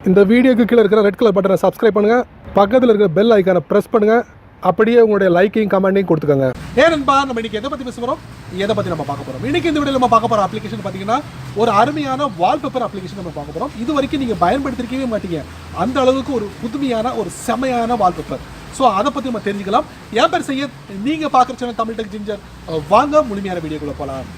இந்த வீடியோக்கு கீழே இருக்கிற ரெட் கலர் பட்டனை சப்ஸ்கிரைப் பண்ணுங்க, பக்கத்தில் இருக்கிற பெல் ஐக்கானை பிரஸ் பண்ணுங்க, அப்படியே உங்களுடைய லைக்கையும் கமெண்ட்டையும் கொடுத்துக்கோங்க. ஏனென்பா நம்ம இன்னைக்கு எதை பற்றி பேச போகிறோம், எதை பற்றி நம்ம பார்க்க போகிறோம். இன்னைக்கு இந்த வீடியோவில் நம்ம பார்க்க போகிற அப்ளிகேஷன் பார்த்தீங்கன்னா ஒரு அருமையான வால்பேப்பர் அப்ளிகேஷன் நம்ம பார்க்க போகிறோம். இது வரைக்கும் நீங்கள் பயன்படுத்திருக்கவே மாட்டீங்க, அந்த அளவுக்கு ஒரு புதுமையான ஒரு செமையான வால்பேப்பர். ஸோ அதை பற்றி நம்ம தெரிஞ்சுக்கலாம். என் பேர் செய்ய நீங்கள் பார்க்குற சேனல் தமிழ் டெக் ஜிஞ்சர். வாங்க முழுமையான வீடியோக்குள்ளே போகலாம்.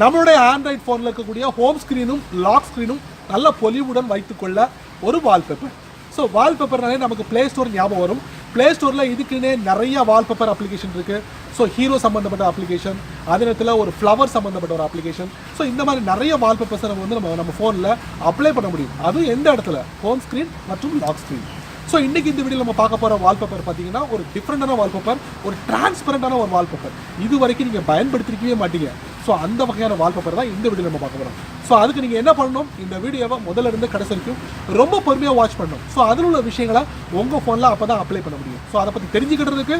நம்மளுடைய ஆண்ட்ராய்ட் ஃபோனில் இருக்கக்கூடிய ஹோம் ஸ்க்ரீனும் லாக் ஸ்க்ரீனும் நல்ல பொலிவுடன் வைத்துக்கொள்ள ஒரு வால்பேப்பர். ஸோ வால்பேப்பர்னாலே நமக்கு ப்ளே ஸ்டோர் ஞாபகம் வரும். ப்ளே ஸ்டோரில் இதுக்குன்னே நிறைய வால்பேப்பர் அப்ளிகேஷன் இருக்குது. ஸோ ஹீரோ சம்மந்தப்பட்ட அப்ளிகேஷன், அதே நேரத்தில் ஒரு ஃப்ளவர் சம்மந்தப்பட்ட ஒரு அப்ளிகேஷன். ஸோ இந்த மாதிரி நிறைய வால்பேப்பர்ஸை நம்ம ஃபோனில் அப்ளை பண்ண முடியும். அதுவும் எந்த இடத்துல, ஹோம் ஸ்க்ரீன் மற்றும் லாக் ஸ்க்ரீன். ஸோ இன்றைக்கி இந்த வீடியோவில் நம்ம பார்க்க போகிற வால்பேப்பர் பார்த்தீங்கன்னா ஒரு டிஃப்ரெண்டான வால்பேப்பர், ஒரு டிரான்ஸ்பரண்டான ஒரு வால்பேப்பர். இது வரைக்கும் நீங்கள் பயன்படுத்திருக்கவே மாட்டீங்க. ஸோ அந்த வகையான வால்பேப்பர் தான் இந்த வீடியோ நம்ம பார்க்க போகிறோம். ஸோ அதுக்கு நீங்கள் என்ன பண்ணணும், இந்த வீடியோவை முதல்ல இருந்து கடைசி வரைக்கும் ரொம்ப பொறுமையாக வாட்ச் பண்ணணும். ஸோ அதில் உள்ள விஷயங்களை உங்கள் ஃபோனில் அப்போ தான் அப்ளை பண்ண முடியும். ஸோ அதை பற்றி தெரிஞ்சுக்கிறதுக்கு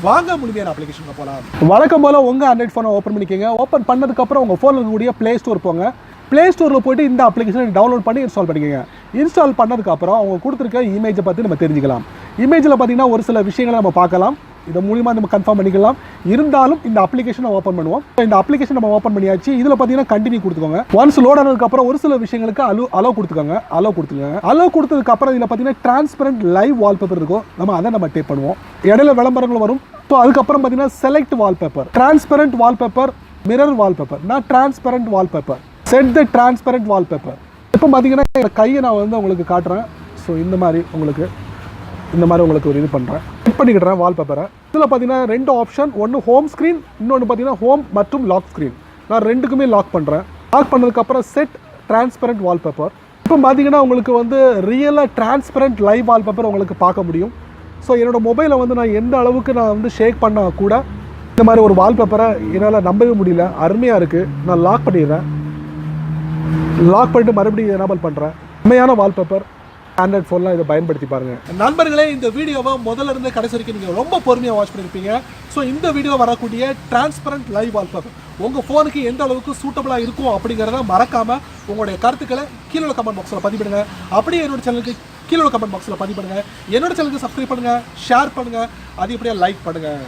வாங்க முழுமையான அப்ளிகேஷனுக்கு போகலாம். வழக்கம் போல் உங்கள் ஆண்ட்ராய்ட் ஃபோனை ஓப்பன் பண்ணிக்கோங்க. ஓப்பன் பண்ணதுக்கப்புறம் உங்கள் ஃபோனில் இருக்கக்கூடிய ப்ளே ஸ்டோர் போங்க. ப்ளே ஸ்டோரில் போய்ட்டு இந்த அப்ளிகேஷனை டவுன்லோட் பண்ணி இன்ஸ்டால் பண்ணிக்கோங்க. இன்ஸ்டால் பண்ணதுக்கப்புறம் அவங்க கொடுத்துருக்க இமேஜை பற்றி நம்ம தெரிஞ்சுக்கலாம். இமேஜில் பார்த்தீங்கன்னா ஒரு சில விஷயங்களை நம்ம பார்க்கலாம். இதை மூலிமா நம்ம கன்ஃபார்ம் பண்ணிக்கலாம். இருந்தாலும் இந்த அப்ளிகேஷனை ஓப்பன் பண்ணுவோம். இந்த அப்ளிகேஷன் நம்ம ஓப்பன் பண்ணியாச்சு. இதில் பார்த்தீங்கன்னா கண்டினியூ கொடுத்துக்கோங்க. ஒன்ஸ் லோட் ஆனதுக்கப்புறம் ஒரு சில விஷயங்களுக்கு அலோ கொடுத்துக்கோங்க. அலோ கொடுத்ததுக்கப்புறம் இதில் பார்த்தீங்கன்னா டிரான்ஸ்பரண்ட் லைவ் வால்பேப்பர் இருக்கும். நம்ம டேப் பண்ணுவோம். இடையில விளம்பரங்கள் வரும். ஸோ அதுக்கப்புறம் பார்த்தீங்கன்னா select wallpaper, transparent wallpaper, mirror wallpaper, நான் transparent wallpaper, set the transparent wallpaper. இப்போ பார்த்தீங்கன்னா என் கையை நான் உங்களுக்கு காட்டுறேன். ஸோ இந்த மாதிரி உங்களுக்கு ஒரு இது பண்ணுறேன், செட் பண்ணிக்கிட்டுறேன் வால்பேப்பரை. இதில் பார்த்தீங்கன்னா ரெண்டு ஆப்ஷன், ஒன்று ஹோம் ஸ்க்ரீன், இன்னொன்று பார்த்தீங்கன்னா ஹோம் மற்றும் லாக் ஸ்க்ரீன். நான் ரெண்டுக்குமே லாக் பண்ணுறேன். லாக் பண்ணதுக்கப்புறம் செட் டிரான்ஸ்பரண்ட் வால்பேப்பர். இப்போ பார்த்தீங்கன்னா உங்களுக்கு ரியலாக டிரான்ஸ்பரண்ட் லைவ் வால்பேப்பர் உங்களுக்கு பார்க்க முடியும். ஸோ என்னோடய மொபைலை நான் எந்த அளவுக்கு நான் ஷேக் பண்ணால் கூட இந்த மாதிரி ஒரு வால்பேப்பரை என்னால் நம்பவே முடியல. அருமையாக இருக்குது. நான் லாக் பண்ணிடுறேன். லாக் பண்ணிட்டு மறுபடியும் எனேபிள் பண்ணுறேன். உண்மையான வால்பேப்பர். ஆண்ட்ராய்ட் ஃபோன்லாம் இதை பயன்படுத்தி பாருங்கள். நண்பர்களே, இந்த வீடியோவை முதல்ல இருந்து கடைசி வரைக்கும் நீங்கள் ரொம்ப பொறுமையாக வாட்ச் பண்ணியிருப்பீங்க. ஸோ இந்த வீடியோ வரக்கூடிய டிரான்ஸ்பரண்ட் லைவ் வால்பேப்பர் உங்கள் ஃபோனுக்கு எந்த அளவுக்கு சூட்டபுளாக இருக்கும் அப்படிங்கிறத மறக்காமல் உங்களுடைய கருத்துக்களை கீழே கமெண்ட் பாக்ஸில் பதிவிடுங்க. அப்படியே என்னோட சேனலுக்கு கீழே கமெண்ட் பாக்ஸில் பதிவு பண்ணுங்கள். என்னோட சேனலுக்கு சப்ஸ்கிரைப் பண்ணுங்கள், ஷேர் பண்ணுங்கள், அது இப்படியே லைக் பண்ணுங்கள்.